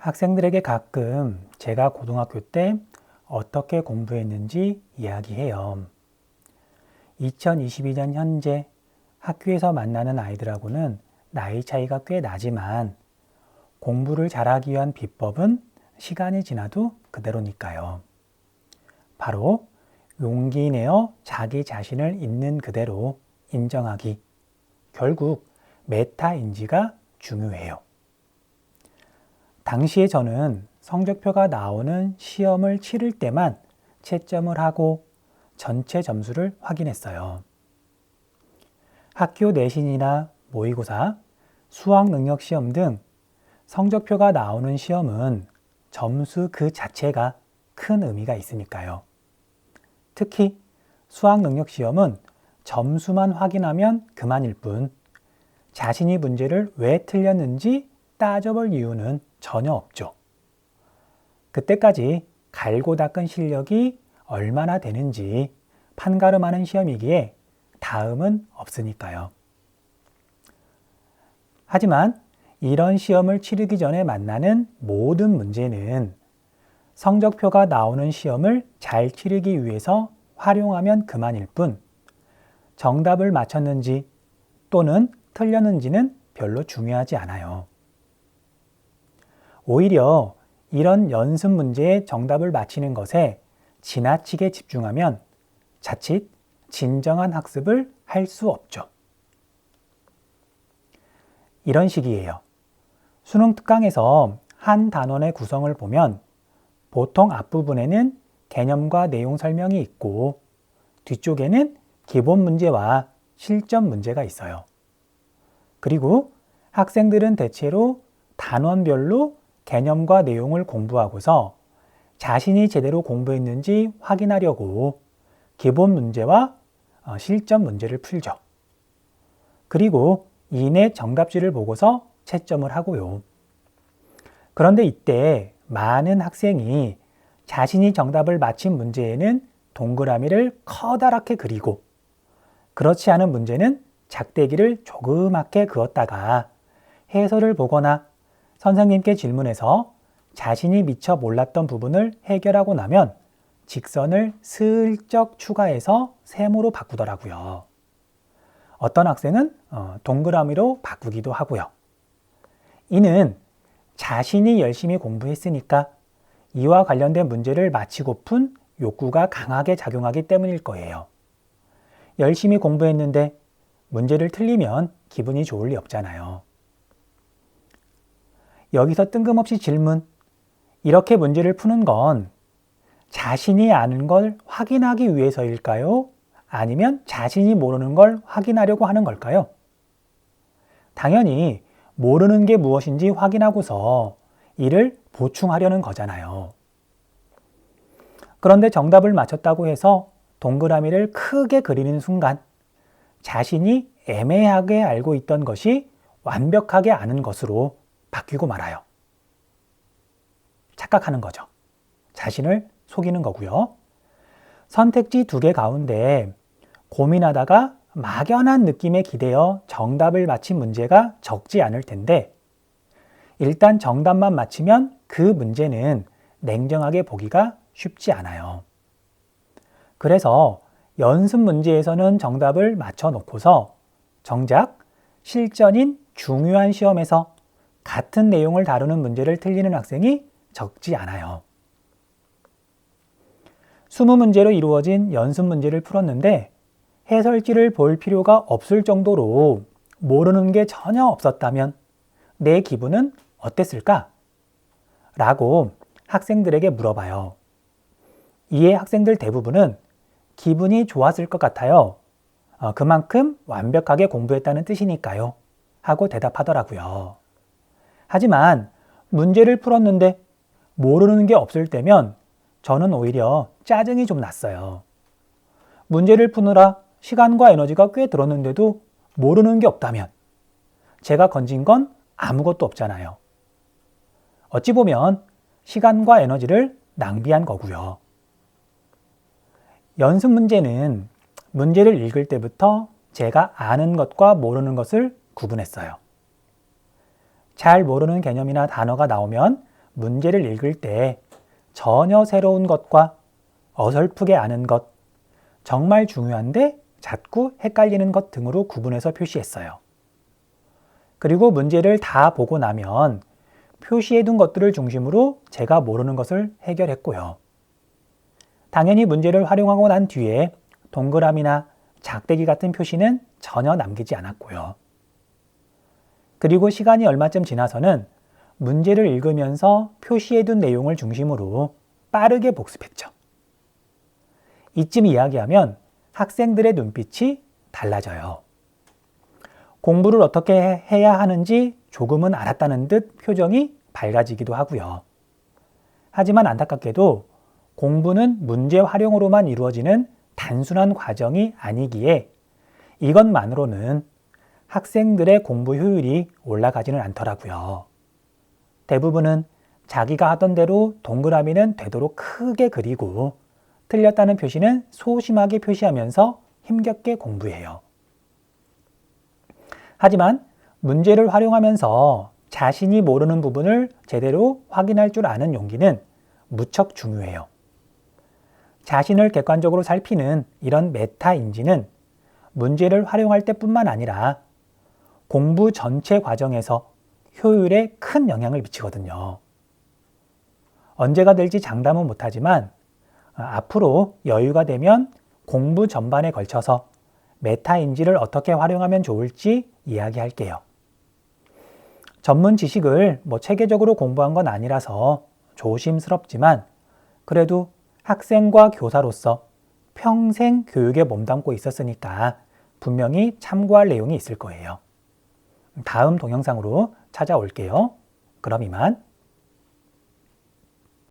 학생들에게 가끔 제가 고등학교 때 어떻게 공부했는지 이야기해요. 2022년 현재 학교에서 만나는 아이들하고는 나이 차이가 꽤 나지만 공부를 잘하기 위한 비법은 시간이 지나도 그대로니까요. 바로 용기 내어 자기 자신을 있는 그대로 인정하기. 결국 메타인지가 중요해요. 당시에 저는 성적표가 나오는 시험을 치를 때만 채점을 하고 전체 점수를 확인했어요. 학교 내신이나 모의고사, 수학능력시험 등 성적표가 나오는 시험은 점수 그 자체가 큰 의미가 있으니까요. 특히 수학능력시험은 점수만 확인하면 그만일 뿐 자신이 문제를 왜 틀렸는지 따져볼 이유는 전혀 없죠. 그때까지 갈고 닦은 실력이 얼마나 되는지 판가름하는 시험이기에 다음은 없으니까요. 하지만 이런 시험을 치르기 전에 만나는 모든 문제는 성적표가 나오는 시험을 잘 치르기 위해서 활용하면 그만일 뿐 정답을 맞췄는지 또는 틀렸는지는 별로 중요하지 않아요. 오히려 이런 연습 문제의 정답을 맞히는 것에 지나치게 집중하면 자칫 진정한 학습을 할 수 없죠. 이런 식이에요. 수능 특강에서 한 단원의 구성을 보면 보통 앞부분에는 개념과 내용 설명이 있고 뒤쪽에는 기본 문제와 실전 문제가 있어요. 그리고 학생들은 대체로 단원별로 개념과 내용을 공부하고서 자신이 제대로 공부했는지 확인하려고 기본 문제와 실전 문제를 풀죠. 그리고 이내 정답지를 보고서 채점을 하고요. 그런데 이때 많은 학생이 자신이 정답을 맞힌 문제에는 동그라미를 커다랗게 그리고 그렇지 않은 문제는 작대기를 조그맣게 그었다가 해설을 보거나 선생님께 질문해서 자신이 미처 몰랐던 부분을 해결하고 나면 직선을 슬쩍 추가해서 세모로 바꾸더라고요. 어떤 학생은 동그라미로 바꾸기도 하고요. 이는 자신이 열심히 공부했으니까 이와 관련된 문제를 맞히고픈 욕구가 강하게 작용하기 때문일 거예요. 열심히 공부했는데 문제를 틀리면 기분이 좋을 리 없잖아요. 여기서 뜬금없이 질문, 이렇게 문제를 푸는 건 자신이 아는 걸 확인하기 위해서일까요? 아니면 자신이 모르는 걸 확인하려고 하는 걸까요? 당연히 모르는 게 무엇인지 확인하고서 이를 보충하려는 거잖아요. 그런데 정답을 맞췄다고 해서 동그라미를 크게 그리는 순간 자신이 애매하게 알고 있던 것이 완벽하게 아는 것으로 바뀌고 말아요. 착각하는 거죠. 자신을 속이는 거고요. 선택지 2개 가운데 고민하다가 막연한 느낌에 기대어 정답을 맞힌 문제가 적지 않을 텐데 일단 정답만 맞히면 그 문제는 냉정하게 보기가 쉽지 않아요. 그래서 연습 문제에서는 정답을 맞춰 놓고서 정작 실전인 중요한 시험에서 같은 내용을 다루는 문제를 틀리는 학생이 적지 않아요. 20문제로 이루어진 연습 문제를 풀었는데 해설지를 볼 필요가 없을 정도로 모르는 게 전혀 없었다면 내 기분은 어땠을까? 라고 학생들에게 물어봐요. 이에 학생들 대부분은 기분이 좋았을 것 같아요. 그만큼 완벽하게 공부했다는 뜻이니까요. 하고 대답하더라고요. 하지만 문제를 풀었는데 모르는 게 없을 때면 저는 오히려 짜증이 좀 났어요. 문제를 푸느라 시간과 에너지가 꽤 들었는데도 모르는 게 없다면 제가 건진 건 아무것도 없잖아요. 어찌 보면 시간과 에너지를 낭비한 거고요. 연습 문제는 문제를 읽을 때부터 제가 아는 것과 모르는 것을 구분했어요. 잘 모르는 개념이나 단어가 나오면 문제를 읽을 때 전혀 새로운 것과 어설프게 아는 것, 정말 중요한데 자꾸 헷갈리는 것 등으로 구분해서 표시했어요. 그리고 문제를 다 보고 나면 표시해둔 것들을 중심으로 제가 모르는 것을 해결했고요. 당연히 문제를 활용하고 난 뒤에 동그라미나 작대기 같은 표시는 전혀 남기지 않았고요. 그리고 시간이 얼마쯤 지나서는 문제를 읽으면서 표시해둔 내용을 중심으로 빠르게 복습했죠. 이쯤 이야기하면 학생들의 눈빛이 달라져요. 공부를 어떻게 해야 하는지 조금은 알았다는 듯 표정이 밝아지기도 하고요. 하지만 안타깝게도 공부는 문제 활용으로만 이루어지는 단순한 과정이 아니기에 이것만으로는 학생들의 공부 효율이 올라가지는 않더라고요. 대부분은 자기가 하던 대로 동그라미는 되도록 크게 그리고 틀렸다는 표시는 소심하게 표시하면서 힘겹게 공부해요. 하지만 문제를 활용하면서 자신이 모르는 부분을 제대로 확인할 줄 아는 용기는 무척 중요해요. 자신을 객관적으로 살피는 이런 메타 인지는 문제를 활용할 때뿐만 아니라 공부 전체 과정에서 효율에 큰 영향을 미치거든요. 언제가 될지 장담은 못하지만 앞으로 여유가 되면 공부 전반에 걸쳐서 메타 인지를 어떻게 활용하면 좋을지 이야기할게요. 전문 지식을 체계적으로 공부한 건 아니라서 조심스럽지만 그래도 학생과 교사로서 평생 교육에 몸담고 있었으니까 분명히 참고할 내용이 있을 거예요. 다음 동영상으로 찾아올게요. 그럼 이만.